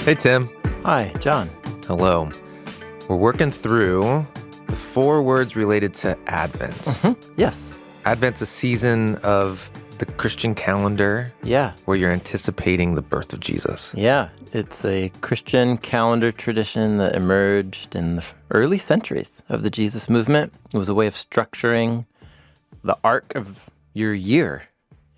Hey, Tim. Hi, John. Hello. We're working through the 4 words related to Advent. Yes. Advent's a season of the Christian calendar Yeah. where you're anticipating the birth of Jesus. Yeah. It's a Christian calendar tradition that emerged in the early centuries of the Jesus movement. It was a way of structuring the arc of your year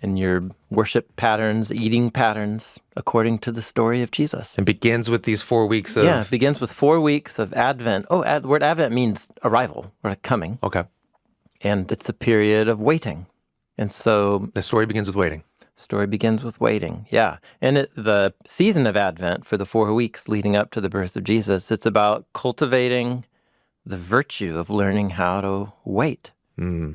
and your worship patterns, eating patterns, according to the story of Jesus. It begins with these 4 weeks of... Yeah, it begins with 4 weeks of Advent. The word Advent means arrival or coming. Okay. And it's a period of waiting. And so... The story begins with waiting. Story begins with waiting, yeah. And the season of Advent for the 4 weeks leading up to the birth of Jesus, it's about cultivating the virtue of learning how to wait.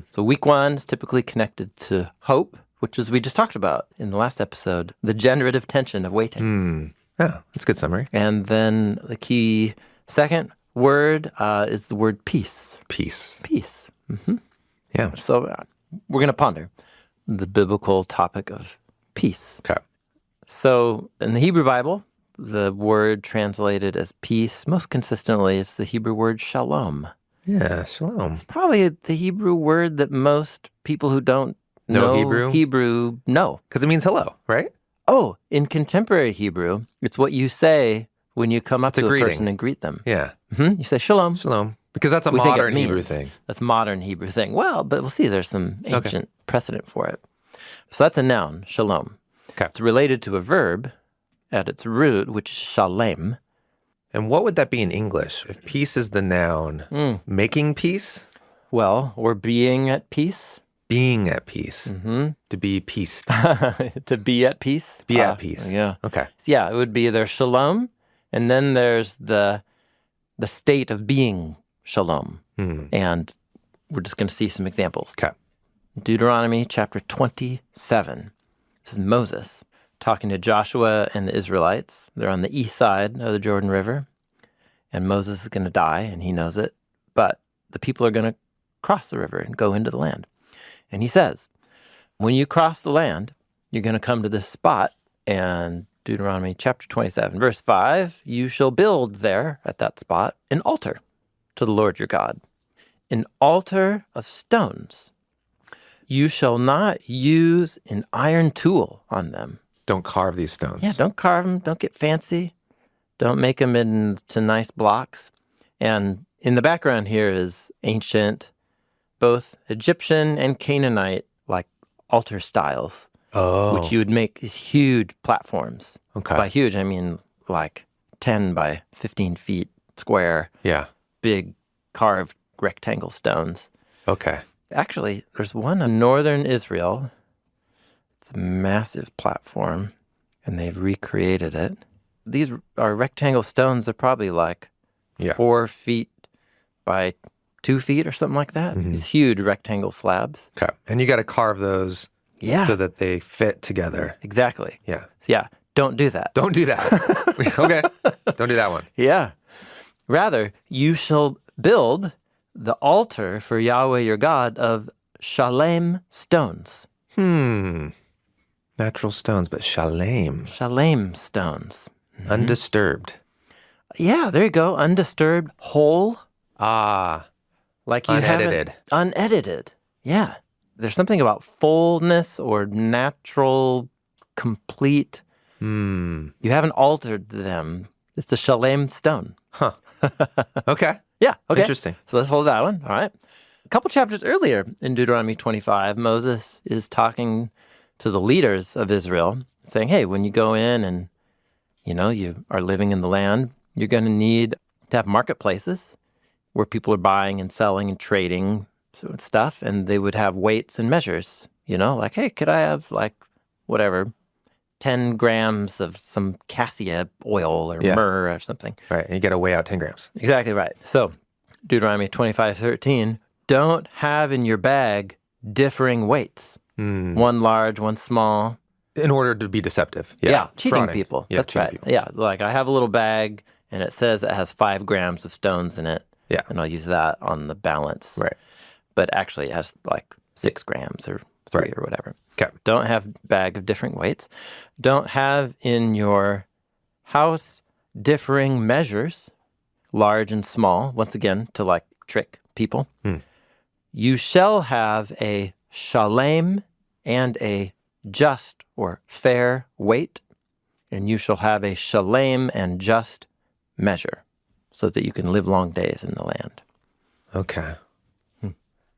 So week 1 is typically connected to hope, which is we just talked about in the last episode, the generative tension of waiting. Yeah, that's a good summary. And then the key second word is the word peace. Peace. Peace. Yeah. So we're going to ponder the biblical topic of peace. Okay. So in the Hebrew Bible, the word translated as peace, most consistently, it's the Hebrew word shalom. Yeah, shalom. Probably the Hebrew word that most people who don't know Hebrew know. Because it means hello, right? Oh, in contemporary Hebrew, it's what you say when you come up to a greeting. person and greet them. Yeah. You say shalom. Shalom. Because that's a We think it modern Hebrew means. thing. That's a modern Hebrew thing. Well, but we'll see there's some ancient precedent for it. So that's a noun, shalom. Okay. It's related to a verb at its root, which is shalem. And what would that be in English? If peace is the noun, making peace? Well, or being at peace. Being at peace. To be peaced. To be at peace. Be at peace. Yeah. Okay. Yeah, it would be there's shalom, and then there's the state of being shalom. And we're just going to see some examples. Okay. Deuteronomy chapter 27. This is Moses talking to Joshua and the Israelites. They're on the east side of the Jordan River, and Moses is going to die, and he knows it. But the people are going to cross the river and go into the land. And he says, when you cross the land, you're going to come to this spot, and Deuteronomy chapter 27, verse 5, you shall build there at that spot an altar to the Lord your God, an altar of stones. You shall not use an iron tool on them. Don't carve these stones. Yeah, don't carve them. Don't get fancy. Don't make them into nice blocks. And in the background here is ancient, both Egyptian and Canaanite, like altar styles, which you would make these huge platforms. Okay. By huge, I mean like 10 by 15 feet square. Yeah. Big carved rectangle stones. Okay. Actually, there's one in northern Israel. It's a massive platform, and they've recreated it. These are rectangle stones. They're probably like 4 feet by 2 feet or something like that. These huge rectangle slabs. Okay. And you got to carve those so that they fit together. Exactly. Yeah. Yeah, don't do that. Don't do that. Okay. Don't do that one. Yeah. Rather, you shall build the altar for Yahweh your God of shalem stones. Natural stones, but shalem. Shalem stones. Undisturbed. Yeah, there you go. Undisturbed, whole. Like you unedited. Unedited. Yeah. There's something about fullness or natural, complete. You haven't altered them. It's the shalem stone. Huh. Okay. Yeah, okay. Interesting. So let's hold that one. All right. A couple chapters earlier in Deuteronomy 25, Moses is talking to the leaders of Israel, saying, hey, when you go in and, you are living in the land, you're going to need to have marketplaces where people are buying and selling and trading stuff, and they would have weights and measures, like, hey, could I have, 10 grams of some cassia oil or myrrh or something. Right, and you got to weigh out 10 grams. Exactly right. So Deuteronomy 25:13, don't have in your bag differing weights. One large, one small. In order to be deceptive. Yeah, cheating frauding. people. Yeah, That's cheating right. people. Yeah, like I have a little bag and it says it has 5 grams of stones in it. Yeah. And I'll use that on the balance. Right. But actually it has 6 grams or 3 or whatever. Okay. Don't have bag of different weights. Don't have in your house differing measures, large and small, once again, to like trick people. You shall have a shalem and a just or fair weight, and you shall have a shalem and just measure, so that you can live long days in the land. Okay.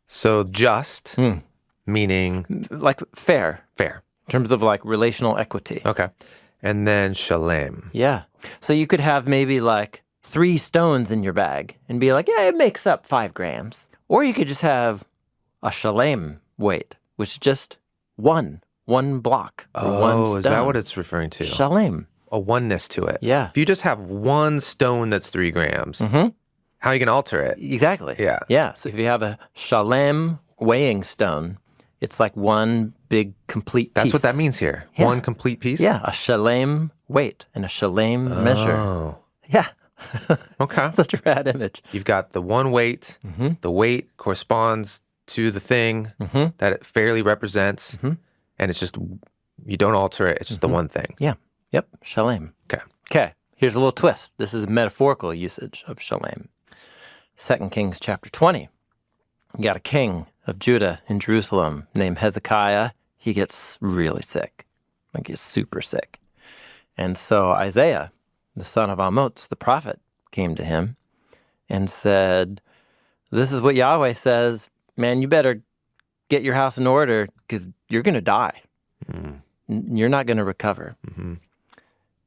So just, meaning? Like fair, Fair. in terms of like relational equity. Okay. And then shalem. Yeah. So you could have maybe like 3 stones in your bag and be like, yeah, it makes up 5 grams. Or you could just have a shalem weight, which is just one block or one stone. Is that what it's referring to? Shalem. A oneness to it. Yeah. If you just have one stone that's 3 grams, how are you going to alter it? Exactly. Yeah. Yeah. So if you have a shalem weighing stone, it's like one big complete piece. That's what that means here. Yeah. One complete piece? Yeah. A shalem weight and a shalem measure. Oh. Yeah. Okay. Such a rad image. You've got the one weight. The weight corresponds to the thing that it fairly represents. And it's just, you don't alter it. It's just the one thing. Yeah. Yep. Shalem. Okay. Okay. Here's a little twist. This is a metaphorical usage of shalem. 2 Kings chapter 20. You got a king of Judah in Jerusalem named Hezekiah. He gets really sick. Like he's super sick. And so Isaiah, the son of Amoz, the prophet, came to him and said, this is what Yahweh says, man, you better get your house in order because you're going to die. You're not going to recover.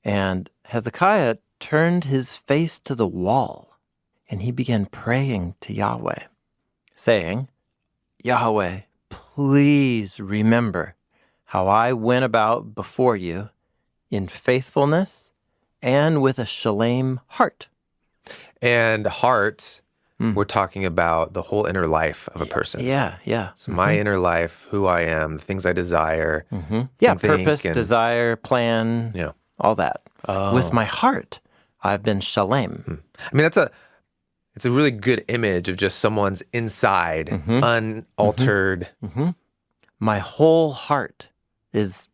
And Hezekiah turned his face to the wall and he began praying to Yahweh, saying, Yahweh, please remember how I went about before you in faithfulness and with a shalem heart. And heart, we're talking about the whole inner life of a person. Yeah, yeah. So my inner life, who I am, the things I desire. Yeah, and think purpose, and- desire, plan, Yeah. all that. With my heart, I've been shalem. I mean, it's a really good image of just someone's inside, unaltered. My whole heart has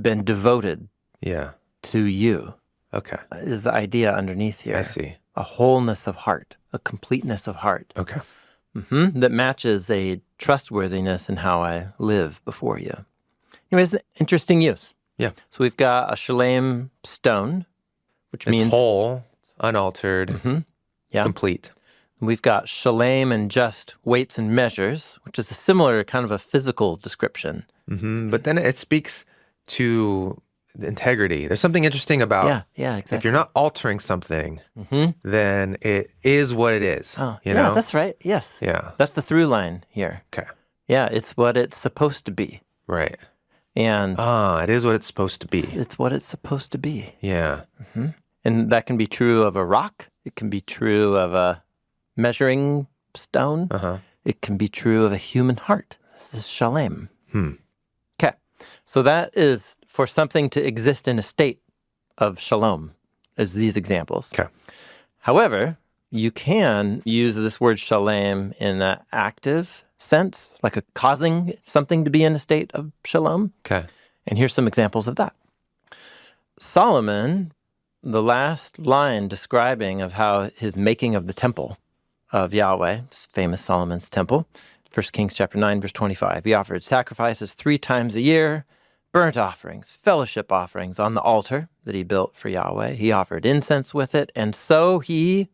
been devoted Yeah. to you, Okay. is the idea underneath here. I see. A wholeness of heart, a completeness of heart Okay. that matches a trustworthiness in how I live before you. Anyways, interesting use. Yeah. So we've got a shalem stone, which It's means whole, unaltered, yeah. complete. We've got shalem and just weights and measures, which is a similar kind of a physical description. But then it speaks to the integrity. There's something interesting about Yeah, exactly. if you're not altering something, then it is what it is. You know? That's right. Yes. Yeah. That's the through line here. Okay. Yeah, it's what it's supposed to be. Right. And It is what it's supposed to be. it's what it's supposed to be. Yeah. And that can be true of a rock. It can be true of a measuring stone. It can be true of a human heart. This is shalem. Okay. So that is for something to exist in a state of shalom, as these examples. Okay. However, you can use this word shalem in an active sense, like a causing something to be in a state of shalom. Okay. And here's some examples of that. Solomon, the last line describing of how his making of the temple of Yahweh, this famous Solomon's temple, 1 Kings chapter 9, verse 25. He offered sacrifices 3 times a year, burnt offerings, fellowship offerings on the altar that he built for Yahweh. He offered incense with it, and so he,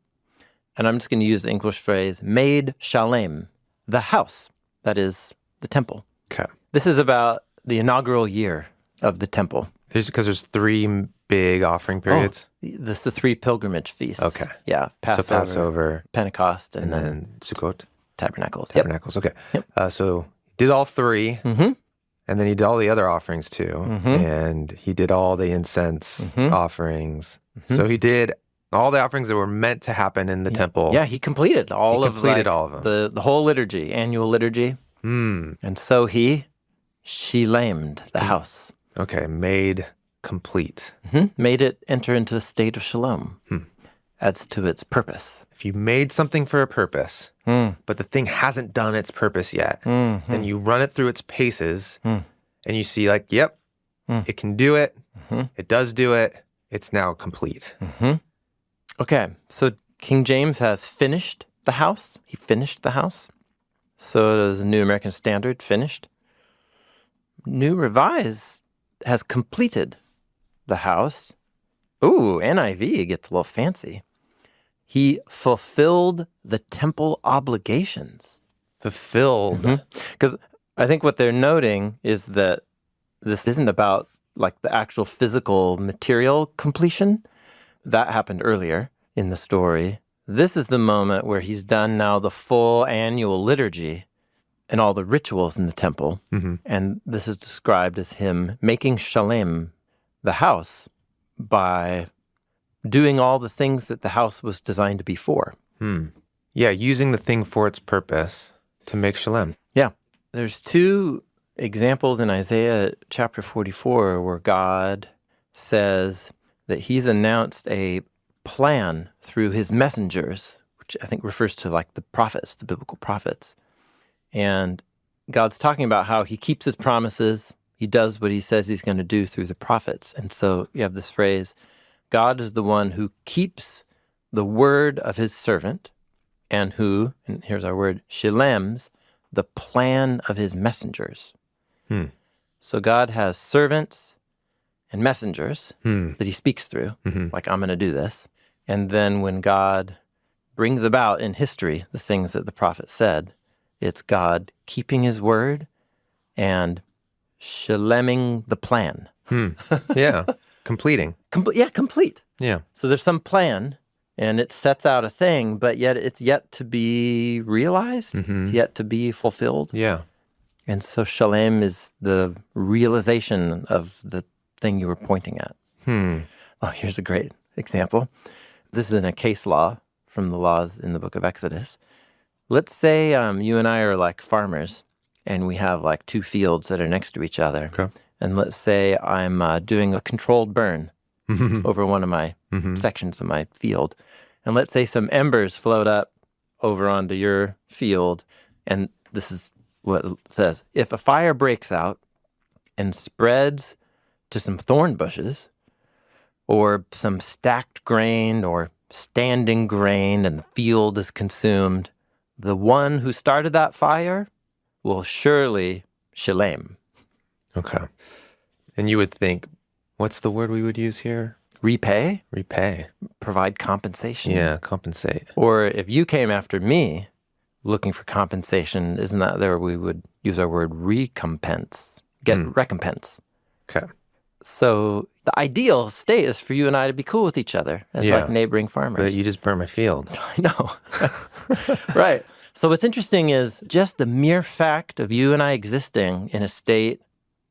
and I'm just going to use the English phrase, made shalem, the house, that is the temple. Okay. This is about the inaugural year of the temple. Because there's 3 big offering periods. This is the 3 pilgrimage feasts. Okay. Yeah, Passover, Passover, Pentecost, and and then then Sukkot, Tabernacles. Yep. Tabernacles. Okay. Yep. So he did all 3, and then he did all the other offerings too, and he did all the incense offerings. So he did all the offerings that were meant to happen in the temple. Yeah, he completed all of them. The whole liturgy, annual liturgy. And so he shalamed the house. Okay, made complete. Made it enter into a state of shalom. Adds to its purpose. If you made something for a purpose, but the thing hasn't done its purpose yet, then you run it through its paces, and you see like, yep, it can do it. It does do it. It's now complete. Okay, so King James has finished the house. He finished the house. So does the New American Standard, finished. New Revised has completed the house. Ooh, NIV gets a little fancy. He fulfilled the temple obligations. Fulfilled. Because I think what they're noting is that this isn't about like the actual physical material completion. That happened earlier in the story. This is the moment where he's done now the full annual liturgy and all the rituals in the temple. And this is described as him making Shalom, the house, by doing all the things that the house was designed to be for. Yeah, using the thing for its purpose to make Shalom. Yeah. There's two examples in Isaiah chapter 44 where God says that he's announced a plan through his messengers, which I think refers to like the prophets, the biblical prophets. And God's talking about how he keeps his promises. He does what he says he's going to do through the prophets. And so you have this phrase, God is the one who keeps the word of his servant and who, and here's our word, shalems, the plan of his messengers. So God has servants and messengers that he speaks through, like I'm going to do this. And then when God brings about in history the things that the prophet said, it's God keeping his word and shaleming the plan. Yeah, completing. Complete. Yeah. So there's some plan, and it sets out a thing, but yet it's yet to be realized. It's yet to be fulfilled. Yeah. And so Shalom is the realization of the thing you were pointing at. Oh, here's a great example. This is in a case law from the laws in the book of Exodus. Let's say you and I are like farmers, and we have like two fields that are next to each other. Okay. And let's say I'm doing a controlled burn over one of my sections of my field. And let's say some embers float up over onto your field, and this is what it says. If a fire breaks out and spreads to some thorn bushes or some stacked grain or standing grain and the field is consumed, the one who started that fire will surely shalem. Okay. And you would think, what's the word we would use here? Repay? Repay. Provide compensation. Yeah, compensate. Or if you came after me looking for compensation, isn't that there we would use our word recompense? Get recompense. Okay. So the ideal state is for you and I to be cool with each other as like neighboring farmers. But you just burned my field. I know. Right. So what's interesting is just the mere fact of you and I existing in a state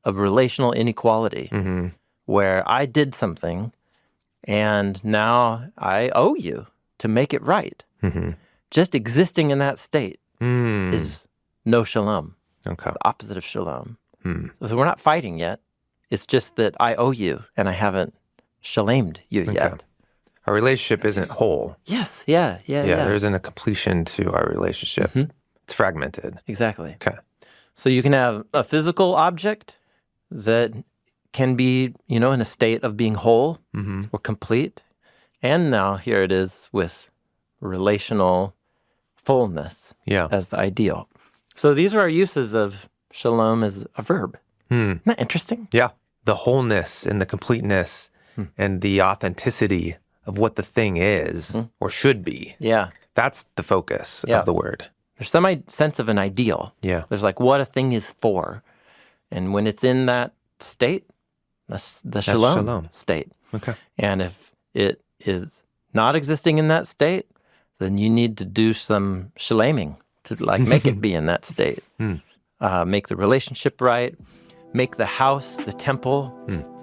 of relational inequality where I did something and now I owe you to make it right. Just existing in that state is no shalom. Okay. The opposite of shalom. So we're not fighting yet. It's just that I owe you and I haven't shalamed you yet. Our relationship isn't whole. Yes. Yeah. There isn't a completion to our relationship. It's fragmented. Exactly. Okay. So you can have a physical object that can be, in a state of being whole or complete. And now here it is with relational fullness as the ideal. So these are our uses of shalom as a verb. Isn't that interesting? Yeah. The wholeness and the completeness and the authenticity of what the thing is or should be. Yeah. That's the focus of the word. There's some sense of an ideal. Yeah. There's like what a thing is for. And when it's in that state, that's the shalom state. Okay. And if it is not existing in that state, then you need to do some shalaming to like make it be in that state. Make the relationship right, make the house, the temple,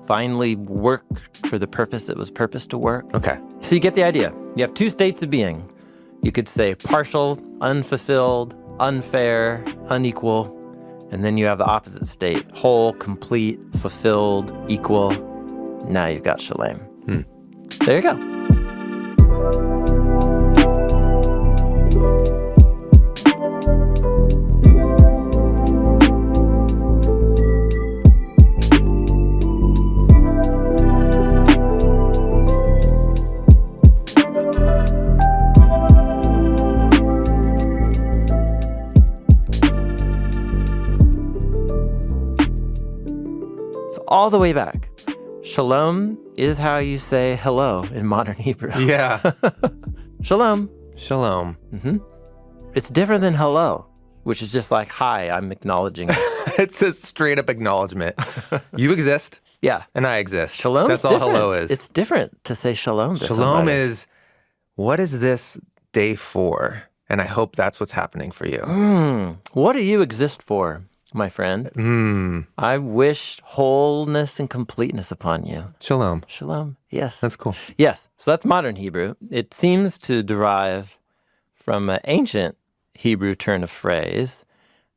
finally work for the purpose it was purposed to work. Okay. So you get the idea. You have two states of being. You could say partial, unfulfilled, unfair, unequal. And then you have the opposite state, whole, complete, fulfilled, equal. Now you've got shalom. There you go. So all the way back, shalom is how you say hello in modern Hebrew. Yeah. Shalom. Shalom. It's different than hello, which is just like, hi, I'm acknowledging. It's a straight up acknowledgement. You exist. Yeah. And I exist. Shalom. That's all different. hello is. It's different to say shalom to Shalom somebody. is, what is this day for? And I hope that's what's happening for you. What do you exist for, my friend? I wish wholeness and completeness upon you. Shalom. Shalom. Yes. That's cool. Yes. So that's modern Hebrew. It seems to derive from an ancient Hebrew turn of phrase.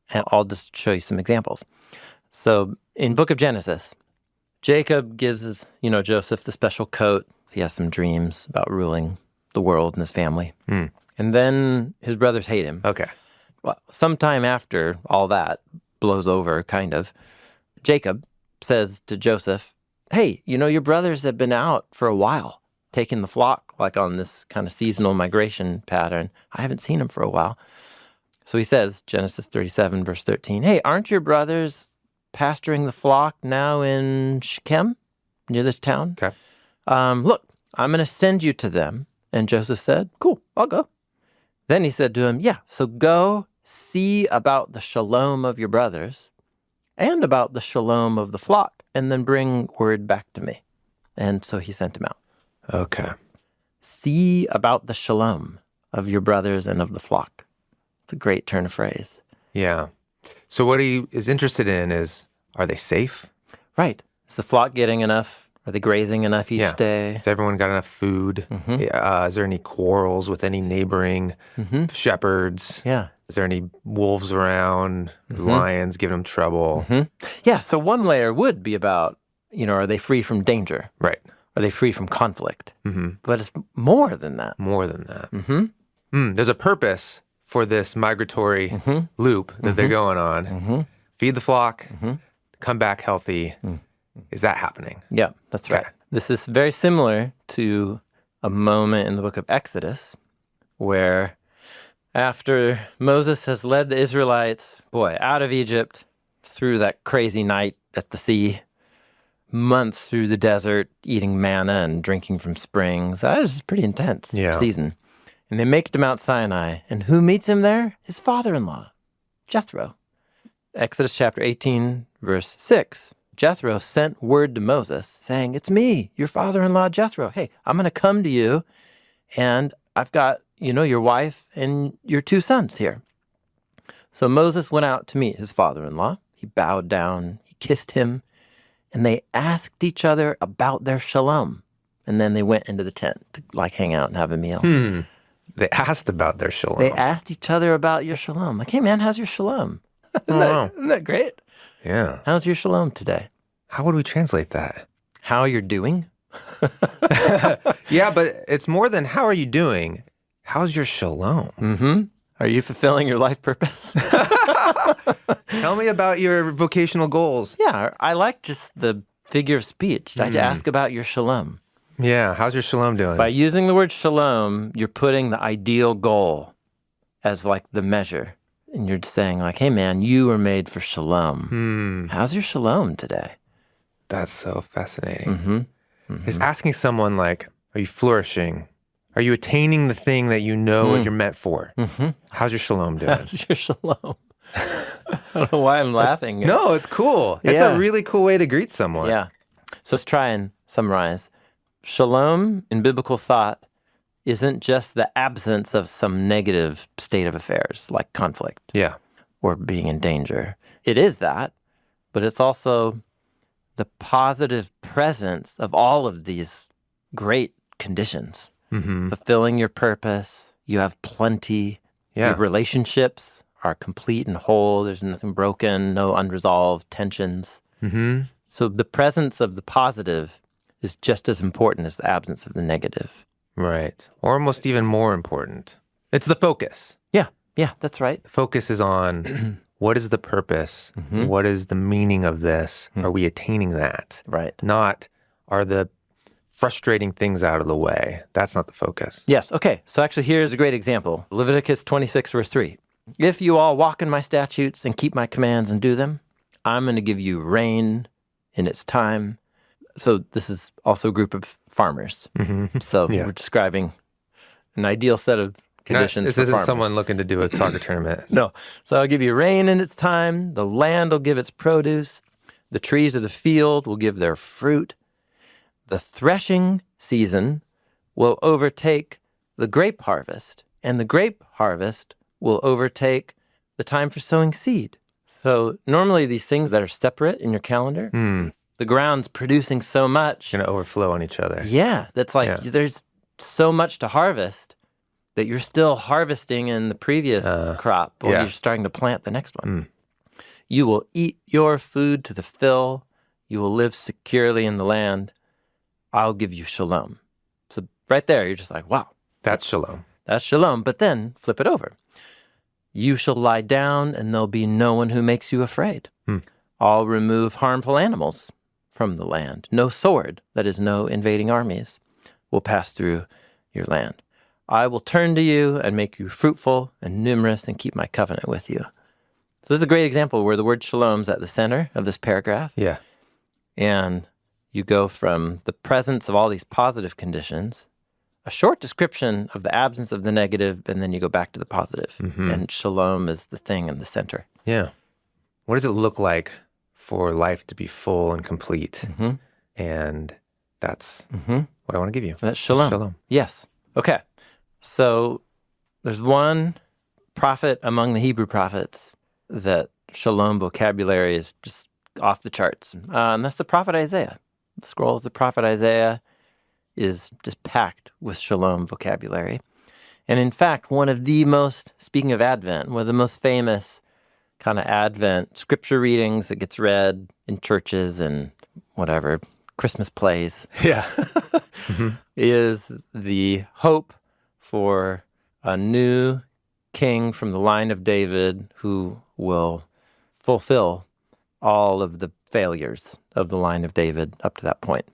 And I'll just show you some examples. So in book of Genesis, Jacob gives his, Joseph the special coat. He has some dreams about ruling the world and his family. And then his brothers hate him. Okay. Well, sometime after all that blows over, kind of, Jacob says to Joseph, hey, your brothers have been out for a while, taking the flock, like on this kind of seasonal migration pattern. I haven't seen them for a while. So he says, Genesis 37, verse 13, hey, aren't your brothers pasturing the flock now in Shechem, near this town? Okay. Look, I'm going to send you to them. And Joseph said, cool, I'll go. Then he said to him, yeah, so go see about the shalom of your brothers and about the shalom of the flock, and then bring word back to me. And so he sent him out. Okay. See about the shalom of your brothers and of the flock. It's a great turn of phrase. Yeah. So what he is interested in is, are they safe? Right. Is the flock getting enough? Are they grazing enough each day? Has everyone got enough food? Is there any quarrels with any neighboring shepherds? Yeah. Is there any wolves around, lions giving them trouble? Yeah, so one layer would be about, are they free from danger? Right. Are they free from conflict? But it's more than that. More than that. There's a purpose for this migratory loop that they're going on. Feed the flock, come back healthy. Is that happening? Yeah, that's right. This is very similar to a moment in the book of Exodus where after Moses has led the Israelites, out of Egypt through that crazy night at the sea, months through the desert, eating manna and drinking from springs. That was pretty intense season. And they make it to Mount Sinai. And who meets him there? His father-in-law, Jethro. Exodus chapter 18, verse 6. Jethro sent word to Moses saying, it's me, your father-in-law Jethro. Hey, I'm going to come to you, and I've got, your wife and your 2 sons here. So Moses went out to meet his father-in-law. He bowed down, he kissed him, and they asked each other about their shalom. And then they went into the tent to hang out and have a meal. They asked about their shalom. They asked each other about your shalom. Like, hey man, how's your shalom? Isn't that great? Yeah. How's your shalom today? How would we translate that? How you're doing? Yeah, but it's more than how are you doing? How's your shalom? Are you fulfilling your life purpose? Tell me about your vocational goals. Yeah, I like just the figure of speech. I ask about your shalom. Yeah, how's your shalom doing? By using the word shalom, you're putting the ideal goal as the measure. And you're saying hey man, you were made for shalom. How's your shalom today? That's so fascinating. It's asking someone are you flourishing? Are you attaining the thing that you know what you're meant for? How's your shalom doing? How's your shalom? I don't know why I'm laughing. No, it's cool. It's a really cool way to greet someone. Yeah. So let's try and summarize. Shalom in biblical thought isn't just the absence of some negative state of affairs like conflict or being in danger. It is that, but it's also the positive presence of all of these great conditions. Fulfilling your purpose, you have plenty, your relationships are complete and whole, there's nothing broken, no unresolved tensions. So the presence of the positive is just as important as the absence of the negative. Right. Or almost even more important. It's the focus. Yeah, that's right. The focus is on what is the purpose? What is the meaning of this? Are we attaining that? Right. Not are the frustrating things out of the way. That's not the focus. Yes. Okay. So actually, here's a great example. Leviticus 26, verse 3. If you all walk in my statutes and keep my commands and do them, I'm going to give you rain in its time. So this is also a group of farmers. So we're describing an ideal set of conditions This for isn't farmers. someone looking to do a soccer tournament. No. So I'll give you rain in its time. The land will give its produce. The trees of the field will give their fruit. The threshing season will overtake the grape harvest, and the grape harvest will overtake the time for sowing seed. So normally these things that are separate in your calendar, the ground's producing so much. Going to overflow on each other. Yeah, that's like there's so much to harvest that you're still harvesting in the previous crop, or you're starting to plant the next one. You will eat your food to the fill. You will live securely in the land. I'll give you shalom. So right there, you're just like, wow. That's shalom. That's shalom. But then flip it over. You shall lie down, and there'll be no one who makes you afraid. I'll remove harmful animals from the land. No sword, that is, no invading armies, will pass through your land. I will turn to you and make you fruitful and numerous and keep my covenant with you. So this is a great example where the word shalom's at the center of this paragraph. Yeah. And you go from the presence of all these positive conditions, a short description of the absence of the negative, and then you go back to the positive. And shalom is the thing in the center. Yeah. What does it look like for life to be full and complete? And that's what I want to give you. That's shalom. Shalom. Yes. Okay. So there's one prophet among the Hebrew prophets that shalom vocabulary is just off the charts. And that's the prophet Isaiah. The scroll of the prophet Isaiah is just packed with shalom vocabulary. And in fact, one of the most, speaking of Advent, one of the most famous kind of Advent scripture readings that gets read in churches and whatever, Christmas plays, is the hope for a new king from the line of David who will fulfill all of the failures of the line of David up to that point.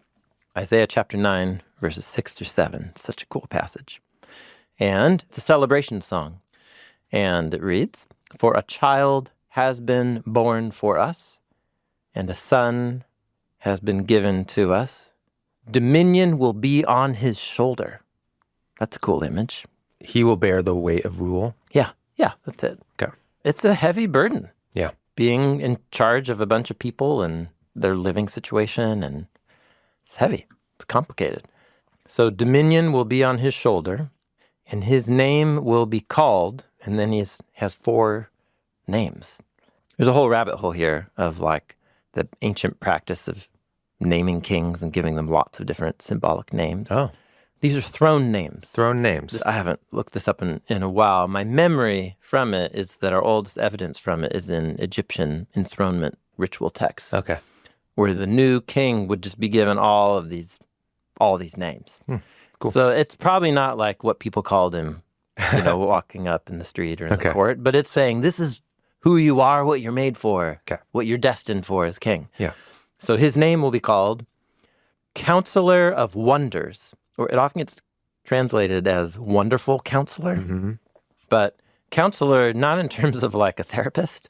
Isaiah chapter 9, verses 6 through 7. Such a cool passage. And it's a celebration song. And it reads, "For a child has been born for us, and a son has been given to us. Dominion will be on his shoulder." That's a cool image. He will bear the weight of rule. Yeah, that's it. Okay. It's a heavy burden. Yeah. Being in charge of a bunch of people and their living situation, and it's heavy. It's complicated. So dominion will be on his shoulder, and his name will be called, and then he has 4 names. There's a whole rabbit hole here of like the ancient practice of naming kings and giving them lots of different symbolic names. Oh. These are throne names. Throne names. I haven't looked this up in a while. My memory from it is that our oldest evidence from it is in Egyptian enthronement ritual texts. Okay. Where the new king would just be given all these names. Cool. So it's probably not like what people called him, walking up in the street or in the court, but it's saying this is who you are, what you're made for, what you're destined for as king. Yeah. So his name will be called Counselor of Wonders, or it often gets translated as Wonderful Counselor, but counselor not in terms of like a therapist,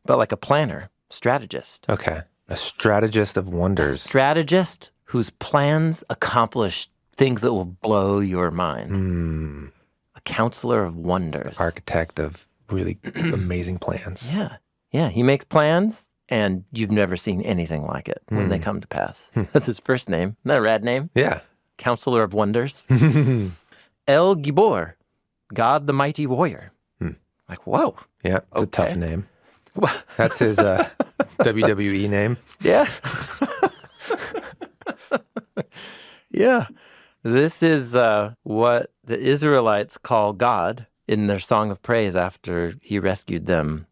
but like a planner, strategist. Okay. A strategist of wonders. A strategist whose plans accomplish things that will blow your mind. A counselor of wonders. The architect of really amazing plans. Yeah. He makes plans, and you've never seen anything like it when they come to pass. That's his first name. Isn't that a rad name? Yeah. Counselor of Wonders. El Gibor, God the Mighty Warrior. Like, whoa. Yeah, it's a tough name. That's his WWE name. Yeah. Yeah. This is what the Israelites call God in their song of praise after he rescued them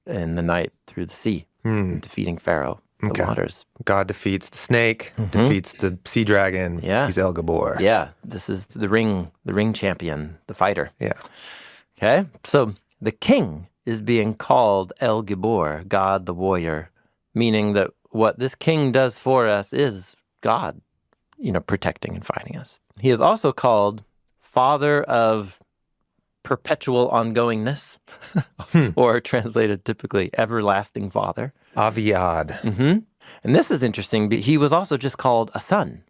in the night through the sea, defeating Pharaoh, the waters. God defeats the snake, defeats the sea dragon. Yeah. He's El Gabor. Yeah. This is the ring champion, the fighter. Yeah. Okay. So the king is being called El Gibor, God the warrior, meaning that what this king does for us is God, protecting and fighting us. He is also called Father of Perpetual Ongoingness, or translated typically Everlasting Father. Aviad. And this is interesting, but he was also just called a son.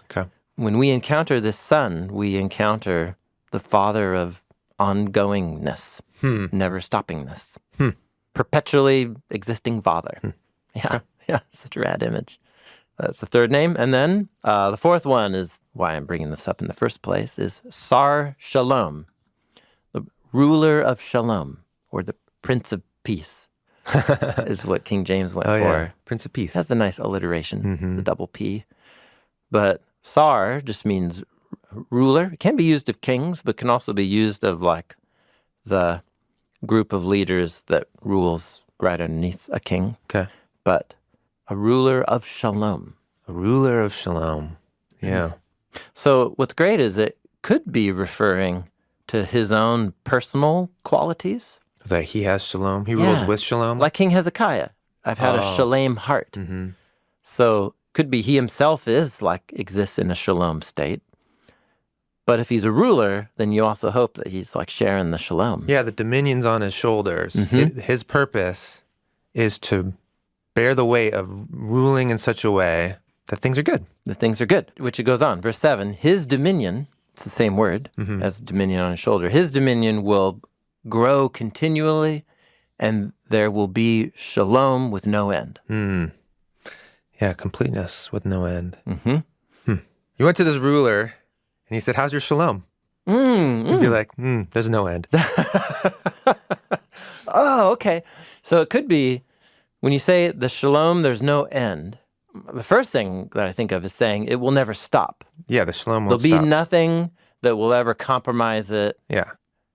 Okay. When we encounter this son, we encounter the father of ongoingness, never stoppingness, perpetually existing father. Yeah, such a rad image. That's the third name. And then the fourth one is why I'm bringing this up in the first place, is Sar Shalom, the ruler of Shalom, or the Prince of Peace, is what King James went for. Yeah. Prince of Peace. That's a nice alliteration, the double P. But Sar just means ruler. It can be used of kings, but can also be used of like the group of leaders that rules right underneath a king. Okay. But a ruler of Shalom. A ruler of Shalom. Yeah. So what's great is it could be referring to his own personal qualities. That he has Shalom. He rules with Shalom. Like King Hezekiah. I've had a Shalom heart. So could be he himself exists in a Shalom state. But if he's a ruler, then you also hope that he's like sharing the Shalom. Yeah, the dominion's on his shoulders. His purpose is to bear the weight of ruling in such a way that things are good. That things are good, which it goes on. Verse 7, his dominion, it's the same word as dominion on his shoulder. His dominion will grow continually, and there will be Shalom with no end. Yeah, completeness with no end. You went to this ruler, and he said, how's your Shalom? You'd be like, there's no end. Oh, okay. So it could be, when you say the Shalom, there's no end, the first thing that I think of is saying it will never stop. Yeah, the Shalom won't There'll stop. be nothing that will ever compromise it. Yeah.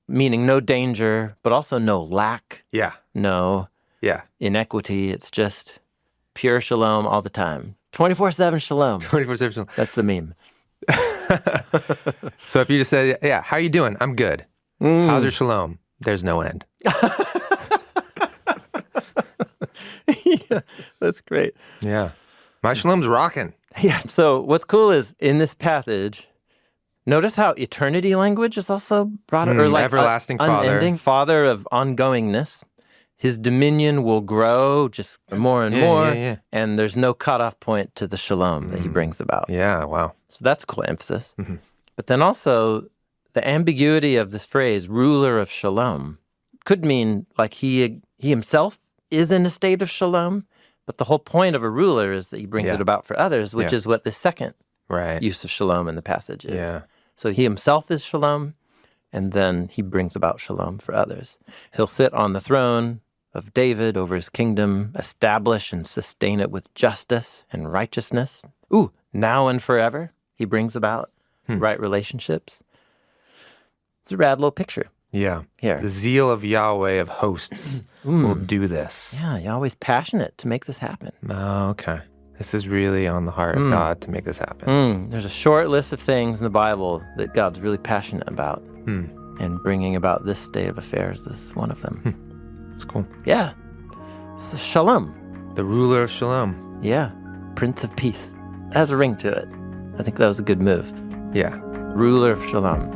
Meaning no danger, but also no lack, Yeah. no inequity. It's just pure Shalom all the time. 24/7 Shalom. 24/7 Shalom. That's the meme. So if you just say, yeah, how you doing? I'm good. How's your Shalom? There's no end. Yeah, that's great. Yeah. My Shalom's rocking. Yeah. So what's cool is in this passage, notice how eternity language is also brought up, or like everlasting Father. Unending Father of ongoingness. His dominion will grow just more and more, and there's no cutoff point to the Shalom that he brings about. Yeah, wow. So that's a cool emphasis. But then also the ambiguity of this phrase, ruler of Shalom, could mean like he himself is in a state of Shalom, but the whole point of a ruler is that he brings it about for others, which is what the second use of Shalom in the passage is. Yeah. So he himself is Shalom, and then he brings about Shalom for others. He'll sit on the throne of David over his kingdom, establish and sustain it with justice and righteousness. Now and forever, he brings about right relationships. It's a rad little picture. Yeah. Here. The zeal of Yahweh of hosts will do this. Yeah, Yahweh's passionate to make this happen. Oh, okay. This is really on the heart of God to make this happen. There's a short list of things in the Bible that God's really passionate about. And bringing about this state of affairs is one of them. It's cool. Yeah. It's Shalom. The ruler of Shalom. Yeah. Prince of Peace. It has a ring to it. I think that was a good move. Yeah. Ruler of Shalom.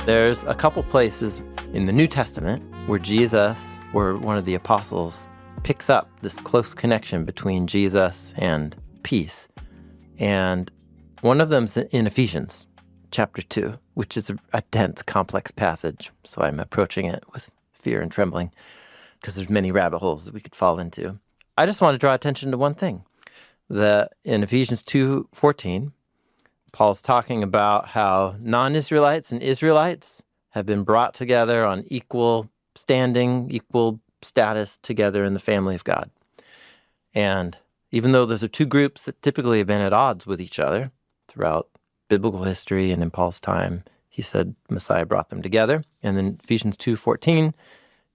There's a couple places in the New Testament where Jesus or one of the apostles picks up this close connection between Jesus and peace. And one of them's in Ephesians chapter 2, which is a dense, complex passage. So I'm approaching it with fear and trembling because there's many rabbit holes that we could fall into. I just want to draw attention to one thing. That in Ephesians 2:14, Paul's talking about how non-Israelites and Israelites have been brought together on equal standing, equal status together in the family of God. And even though those are two groups that typically have been at odds with each other throughout biblical history and in Paul's time, he said Messiah brought them together. And then Ephesians 2:14,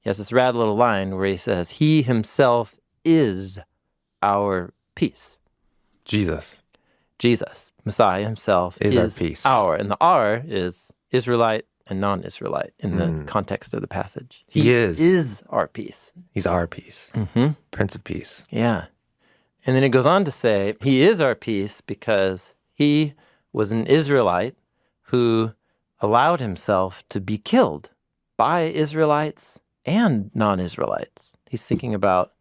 he has this rad little line where he says, he himself is our peace. Jesus Jesus, Messiah himself, is our peace. And the our is Israelite and non-Israelite in the context of the passage. He is our peace. He's our peace. Prince of Peace. Yeah. And then it goes on to say, he is our peace because he was an Israelite who allowed himself to be killed by Israelites and non-Israelites. He's thinking about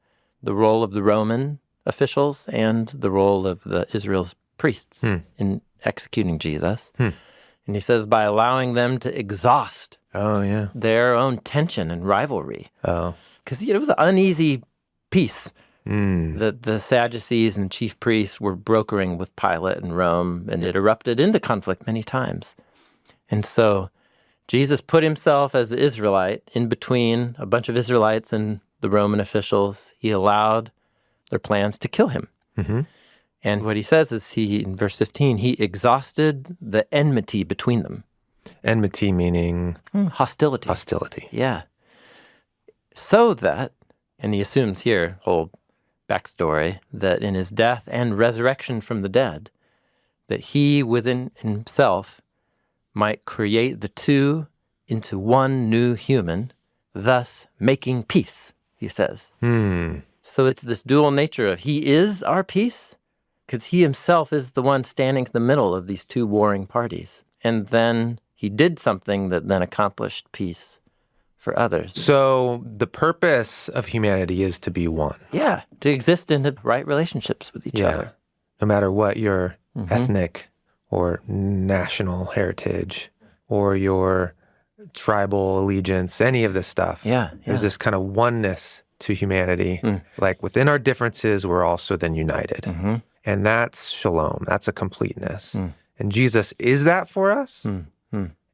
the role of the Roman officials and the role of the Israel's priests in executing Jesus. And he says, by allowing them to exhaust their own tension and rivalry. Because it was an uneasy peace. The Sadducees and chief priests were brokering with Pilate and Rome, and it erupted into conflict many times. And so Jesus put himself as an Israelite in between a bunch of Israelites and the Roman officials. He allowed their plans to kill him. And what he says is in verse 15, he exhausted the enmity between them. Enmity meaning? Hostility. Hostility. Yeah. So that, and he assumes here, whole backstory, that in his death and resurrection from the dead, that he within himself might create the two into one new human, thus making peace, he says. So it's this dual nature of he is our peace, because he himself is the one standing in the middle of these two warring parties. And then he did something that then accomplished peace for others. So the purpose of humanity is to be one. Yeah, to exist in right relationships with each other. No matter what your ethnic or national heritage or your tribal allegiance, any of this stuff. There's this kind of oneness to humanity. Like within our differences, we're also then united. And that's shalom. That's a completeness. And Jesus is that for us.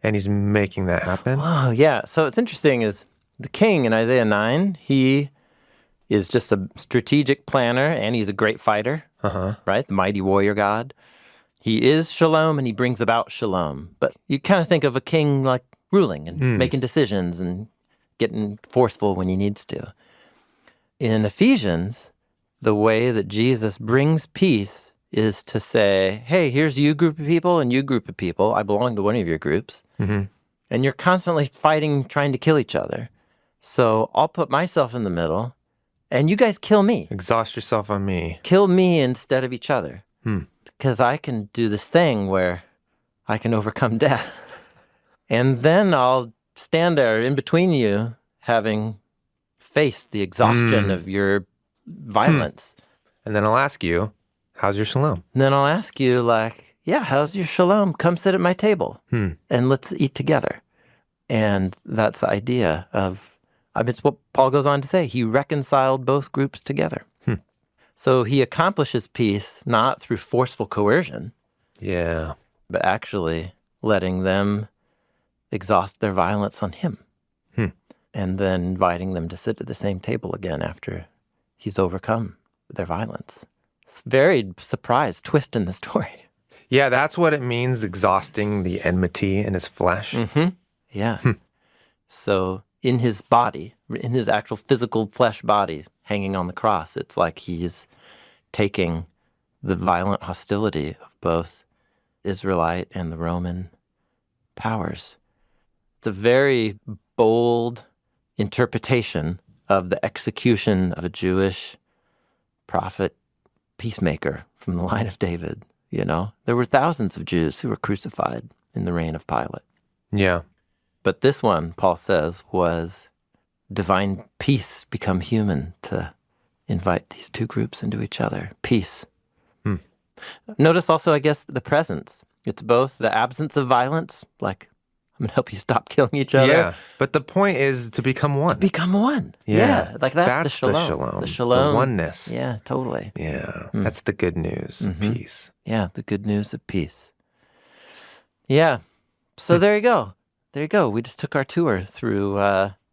And he's making that happen. Oh, yeah. So it's interesting is the king in Isaiah 9, he is just a strategic planner and he's a great fighter, right? The mighty warrior God. He is shalom and he brings about shalom. But you kind of think of a king like ruling and making decisions and getting forceful when he needs to. In Ephesians, the way that Jesus brings peace is to say, hey, here's you group of people and you group of people. I belong to one of your groups. And you're constantly fighting, trying to kill each other. So I'll put myself in the middle and you guys kill me. Exhaust yourself on me. Kill me instead of each other. Because I can do this thing where I can overcome death. And then I'll stand there in between you, having faced the exhaustion of your violence. And then I'll ask you, how's your shalom? And then I'll ask you, like, yeah, how's your shalom? Come sit at my table and let's eat together. And that's the idea of, it's what Paul goes on to say. He reconciled both groups together. So he accomplishes peace not through forceful coercion, but actually letting them exhaust their violence on him and then inviting them to sit at the same table again after he's overcome their violence. It's a very surprise twist in the story. Yeah, that's what it means, exhausting the enmity in his flesh. Yeah. So in his body, in his actual physical flesh body hanging on the cross, it's like he's taking the violent hostility of both Israelite and the Roman powers. It's a very bold interpretation of the execution of a Jewish prophet peacemaker from the line of David. You know, there were thousands of Jews who were crucified in the reign of Pilate. Yeah. But this one, Paul says, was divine peace become human to invite these two groups into each other. Peace. Notice also, I guess, the presence. It's both the absence of violence, like, I'm going to help you stop killing each other. Yeah, but the point is to become one. To become one. Yeah. Like that's the shalom. The shalom. The oneness. Yeah, totally. Yeah, that's the good news of peace. Yeah, the good news of peace. Yeah, so there you go. There you go. We just took our tour through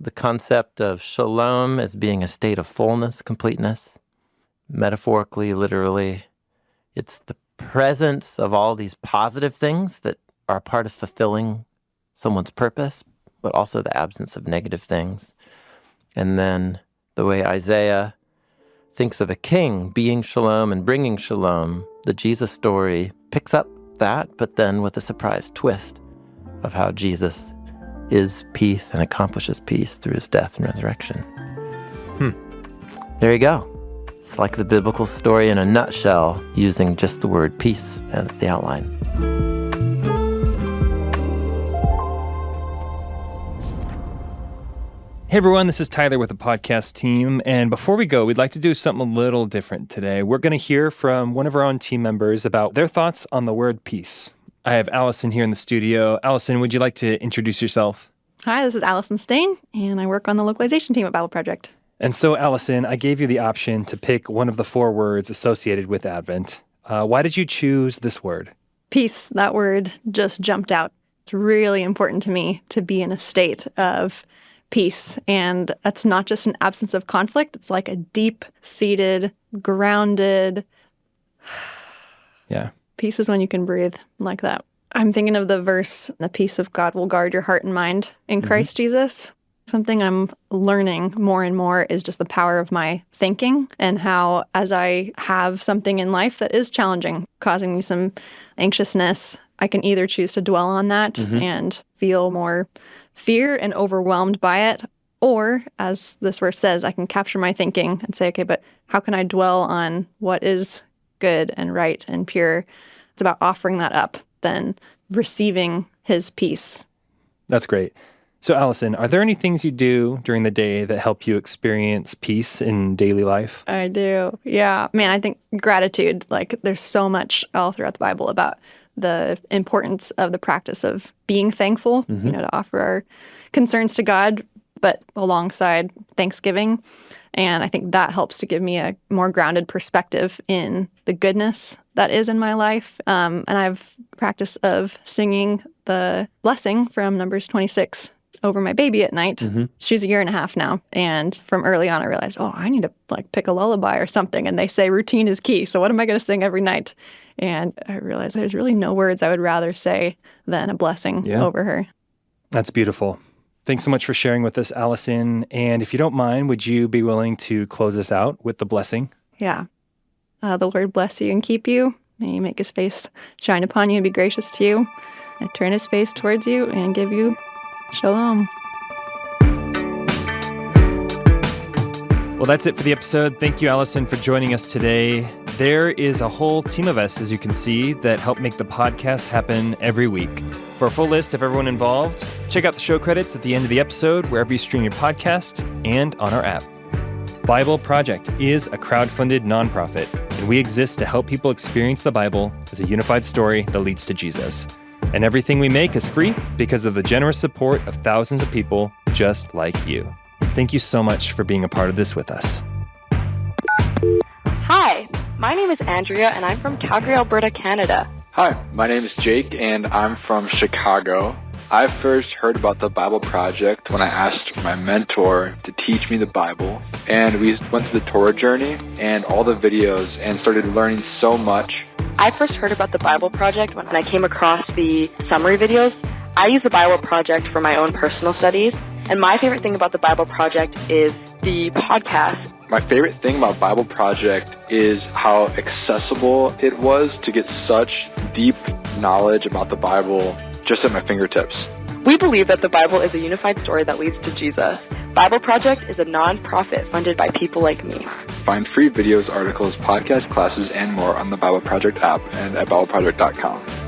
the concept of shalom as being a state of fullness, completeness. Metaphorically, literally, it's the presence of all these positive things that are part of fulfilling someone's purpose, but also the absence of negative things. And then the way Isaiah thinks of a king being shalom and bringing shalom, the Jesus story picks up that, but then with a surprise twist of how Jesus is peace and accomplishes peace through his death and resurrection. There you go. It's like the biblical story in a nutshell, using just the word peace as the outline. Hey everyone, this is Tyler with the podcast team, and before we go, we'd like to do something a little different today. We're going to hear from one of our own team members about their thoughts on the word peace. I have Allison here in the studio. Allison, would you like to introduce yourself? Hi, this is Allison Stain, and I work on the localization team at Bible Project. And so, Allison, I gave you the option to pick one of the 4 words associated with Advent. Why did you choose this word? Peace, that word just jumped out. It's really important to me to be in a state of peace, and that's not just an absence of conflict. It's like a deep-seated, grounded... Yeah. Peace is when you can breathe like that. I'm thinking of the verse, the peace of God will guard your heart and mind in Christ Jesus. Something I'm learning more and more is just the power of my thinking, and how as I have something in life that is challenging, causing me some anxiousness, I can either choose to dwell on that and feel more fear and overwhelmed by it, or, as this verse says, I can capture my thinking and say, okay, but how can I dwell on what is good and right and pure? It's about offering that up, then receiving his peace. That's great. So, Allison, are there any things you do during the day that help you experience peace in daily life? I do. Yeah. Man, I think gratitude, like there's so much all throughout the Bible about the importance of the practice of being thankful, to offer our concerns to God, but alongside thanksgiving. And I think that helps to give me a more grounded perspective in the goodness that is in my life. And I have practice of singing the blessing from Numbers 26 over my baby at night. She's 1.5 years now. And from early on, I realized, I need to pick a lullaby or something. And they say routine is key. So what am I going to sing every night? And I realized there's really no words I would rather say than a blessing over her. That's beautiful. Thanks so much for sharing with us, Allison. And if you don't mind, would you be willing to close us out with the blessing? Yeah. The Lord bless you and keep you. May he make his face shine upon you and be gracious to you, and turn his face towards you and give you Shalom. Well, that's it for the episode. Thank you, Allison, for joining us today. There is a whole team of us, as you can see, that help make the podcast happen every week. For a full list of everyone involved, check out the show credits at the end of the episode, wherever you stream your podcast, and on our app. Bible Project is a crowd-funded nonprofit, and we exist to help people experience the Bible as a unified story that leads to Jesus. And everything we make is free because of the generous support of thousands of people just like you. Thank you so much for being a part of this with us. Hi, my name is Andrea, and I'm from Calgary, Alberta, Canada. Hi, my name is Jake, and I'm from Chicago. I first heard about the Bible Project when I asked my mentor to teach me the Bible. And we went through the Torah journey and all the videos and started learning so much. I first heard about the Bible Project when I came across the summary videos. I use the Bible Project for my own personal studies. And my favorite thing about the Bible Project is the podcast. My favorite thing about Bible Project is how accessible it was to get such deep knowledge about the Bible just at my fingertips. We believe that the Bible is a unified story that leads to Jesus. Bible Project is a non-profit funded by people like me. Find free videos, articles, podcast classes, and more on the Bible Project app and at BibleProject.com.